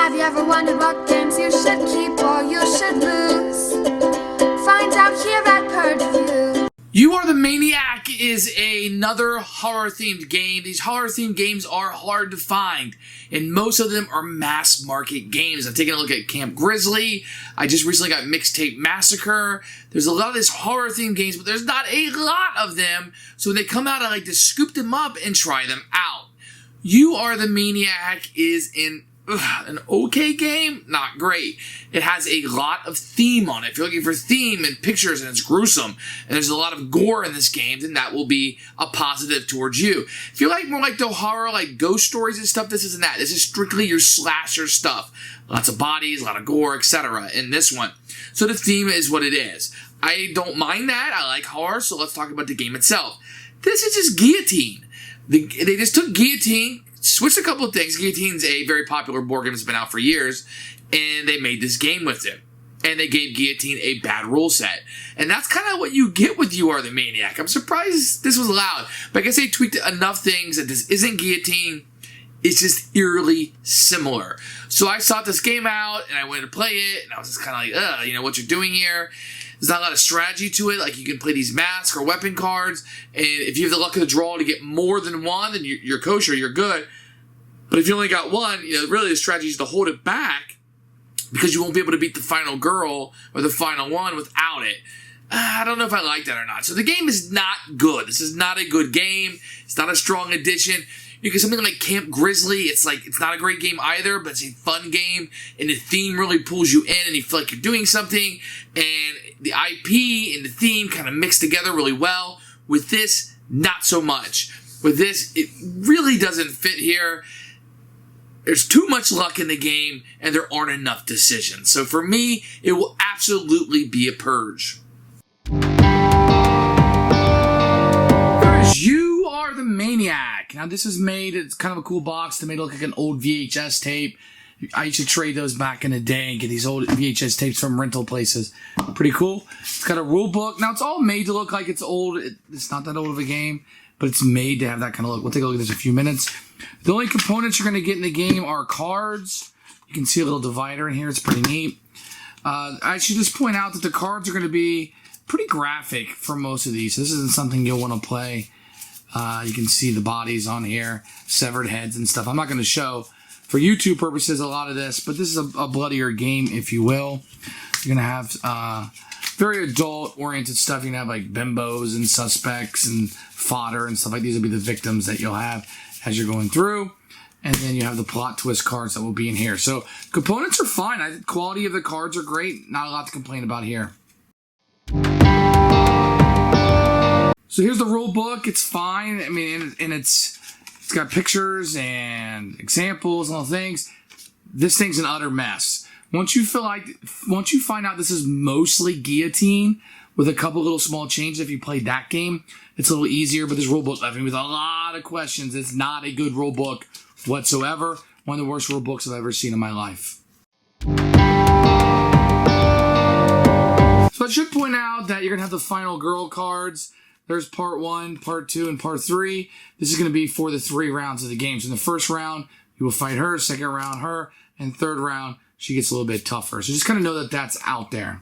Have you ever wondered what games you should keep or you should lose? Find out here at Purge Reviews. You Are the Maniac is another horror-themed game. These horror-themed games are hard to find, and most of them are mass-market games. I'm taking a look at Camp Grizzly. I just recently got Mixtape Massacre. There's a lot of these horror-themed games, but there's not a lot of them, so when they come out, I like to scoop them up and try them out. You Are the Maniac is an okay game, not great. It has a lot of theme on it. If you're looking for theme and pictures and it's gruesome, and there's a lot of gore in this game, then that will be a positive towards you. If you like more like the horror, like ghost stories and stuff, this isn't that. This is strictly your slasher stuff. Lots of bodies, a lot of gore, etc. in this one. So the theme is what it is. I don't mind that. I like horror, so let's talk about the game itself. This is just Guillotine. They just took Guillotine, switched a couple of things. Guillotine's a very popular board game that's been out for years, and they made this game with it. And they gave Guillotine a bad rule set. And that's kind of what you get with You Are the Maniac. I'm surprised this was allowed, but I guess they tweaked enough things that this isn't Guillotine. It's just eerily similar. So I sought this game out, and I went to play it, and I was just kind of like, you know what you're doing here. There's not a lot of strategy to it. Like, you can play these mask or weapon cards, and if you have the luck of the draw to get more than one, then you're kosher, you're good. But if you only got one, really the strategy is to hold it back, because you won't be able to beat the final girl or the final one without it. I don't know if I like that or not. So the game is not good. This is not a good game. It's not a strong addition. Because something like Camp Grizzly, it's not a great game either, but it's a fun game, and the theme really pulls you in, and you feel like you're doing something, and the IP and the theme kind of mix together really well. With this, not so much. With this, it really doesn't fit here. There's too much luck in the game, and there aren't enough decisions. So for me, it will absolutely be a purge. You Are the Maniac. Now this is made, it's kind of a cool box. They made it look like an old VHS tape. I used to trade those back in the day and get these old VHS tapes from rental places. Pretty cool. It's got a rule book. Now it's all made to look like it's old. It's not that old of a game, but it's made to have that kind of look. We'll take a look at this in a few minutes. The only components you're going to get in the game are cards. You can see a little divider in here. It's pretty neat. I should just point out that the cards are going to be pretty graphic for most of these. This isn't something you'll want to play. You can see the bodies on here, severed heads and stuff. I'm not going to show, for YouTube purposes, a lot of this, but this is a bloodier game, if you will. You're going to have very adult-oriented stuff. You're going to have like bimbos and suspects and fodder and stuff like these will be the victims that you'll have as you're going through. And then you have the plot twist cards that will be in here. So components are fine. The quality of the cards are great. Not a lot to complain about here. So here's the rule book. It's fine. I mean, and it's got pictures and examples and all things. This thing's an utter mess. Once you find out this is mostly Guillotine with a couple little small changes, if you played that game, it's a little easier. But this rule book left me with a lot of questions. It's not a good rule book whatsoever. One of the worst rule books I've ever seen in my life. So I should point out that you're going to have the final girl cards. There's part 1, part 2, and part 3. This is going to be for the 3 rounds of the game. So in the first round, you will fight her. Second round, her. And third round, she gets a little bit tougher. So just kind of know that that's out there.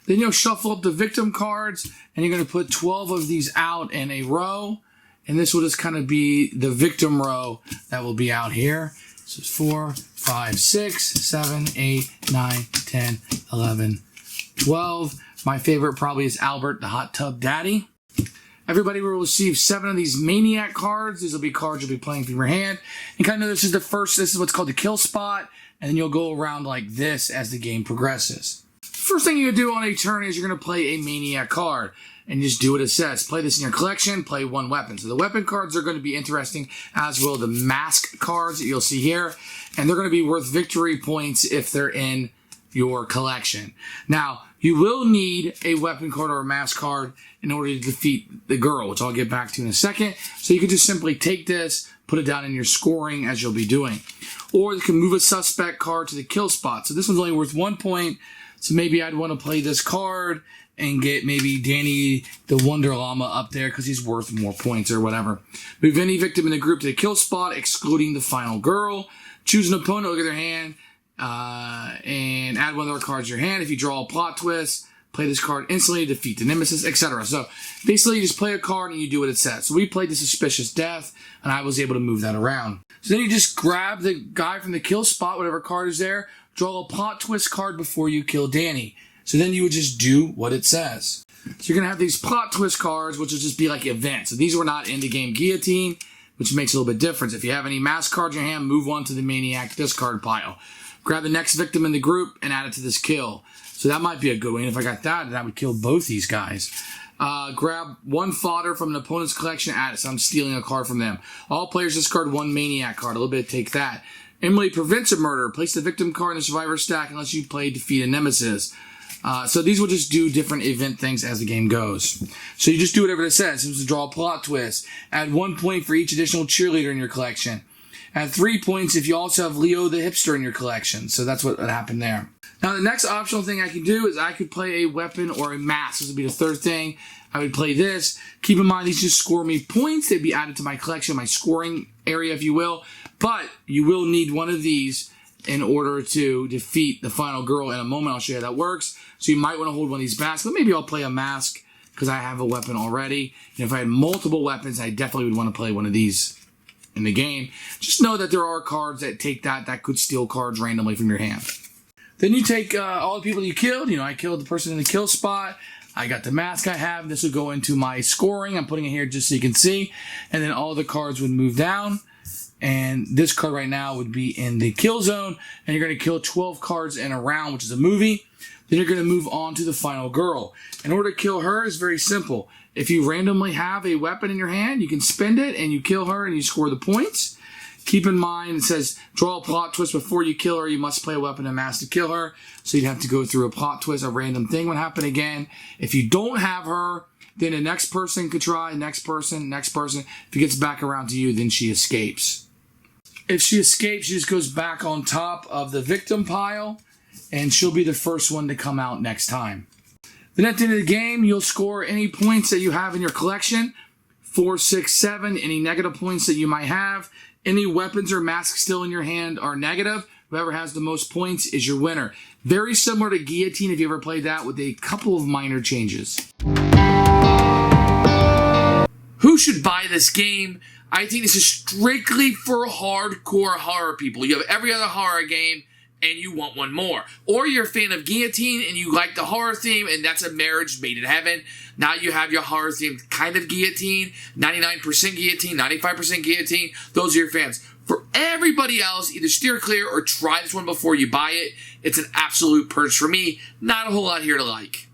Then you'll shuffle up the victim cards, and you're going to put 12 of these out in a row. And this will just kind of be the victim row that will be out here. So it's 4, 5, 6, 7, 8, 9, 10, 11, 12. My favorite probably is Albert, the hot tub daddy. Everybody will receive 7 of these Maniac cards. These will be cards you'll be playing from your hand. And kind of know this is what's called the kill spot. And then you'll go around like this as the game progresses. First thing you do on a turn is you're going to play a Maniac card. And just do what it says. Play this in your collection, play 1 weapon. So the weapon cards are going to be interesting, as will the mask cards that you'll see here. And they're going to be worth victory points if they're in your collection. Now, you will need a weapon card or a mask card in order to defeat the girl, which I'll get back to in a second. So you can just simply take this, put it down in your scoring as you'll be doing. Or you can move a suspect card to the kill spot. So this one's only worth 1 point. So maybe I'd want to play this card and get maybe Danny the Wonder Llama up there because he's worth more points or whatever. Move any victim in the group to the kill spot, excluding the final girl. Choose an opponent, look at their hand. and add one of their cards to your hand. If you draw a plot twist, play this card instantly to defeat the nemesis, etc. So basically, you just play a card and you do what it says. So we played the Suspicious Death, and I was able to move that around. So then you just grab the guy from the kill spot, whatever card is there, draw a plot twist card before you kill Danny. So then you would just do what it says. So you're going to have these plot twist cards, which will just be like events. So these were not in the game guillotine, which makes a little bit difference. If you have any mask cards in your hand, move one to the Maniac discard pile. Grab the next victim in the group and add it to this kill. So that might be a good way. And if I got that, then I would kill both these guys. Grab one fodder from an opponent's collection, add it. So I'm stealing a card from them. All players discard one Maniac card. A little bit, take that. Emily prevents a murder. Place the victim card in the survivor stack unless you play defeat a nemesis. So these will just do different event things as the game goes. So you just do whatever it says. It was to draw a plot twist. Add 1 point for each additional cheerleader in your collection. Add 3 points if you also have Leo the hipster in your collection. So that's what happened there. Now the next optional thing I can do is I could play a weapon or a mask. This would be the third thing. I would play this. Keep in mind these just score me points. They'd be added to my collection, my scoring area if you will. But you will need one of these in order to defeat the final girl. In a moment I'll show you how that works. So you might want to hold one of these masks. But maybe I'll play a mask because I have a weapon already. And if I had multiple weapons, I definitely would want to play one of these in the game. Just know that there are cards that take that could steal cards randomly from your hand. Then you take all the people you killed. You know, I killed the person in the kill spot. I got the mask I have. This would go into my scoring. I'm putting it here just so you can see. And then all the cards would move down. And this card right now would be in the kill zone. And you're going to kill 12 cards in a round, which is a movie. Then you're going to move on to the final girl. In order to kill her is very simple. If you randomly have a weapon in your hand, you can spend it and you kill her and you score the points. Keep in mind, it says draw a plot twist before you kill her. You must play a weapon and mask to kill her. So you'd have to go through a plot twist. A random thing would happen again. If you don't have her, then the next person could try, next person, next person. If it gets back around to you, then she escapes. If she escapes, she just goes back on top of the victim pile, and she'll be the first one to come out next time. Then at the end of the game, you'll score any points that you have in your collection. 4, 6, 7, any negative points that you might have. Any weapons or masks still in your hand are negative. Whoever has the most points is your winner. Very similar to Guillotine if you ever played that, with a couple of minor changes. Who should buy this game? I think this is strictly for hardcore horror people. You have every other horror game and you want one more. Or you're a fan of Guillotine and you like the horror theme and that's a marriage made in heaven. Now you have your horror themed kind of Guillotine, 99% Guillotine, 95% Guillotine. Those are your fans. For everybody else, either steer clear or try this one before you buy it. It's an absolute purge for me. Not a whole lot here to like.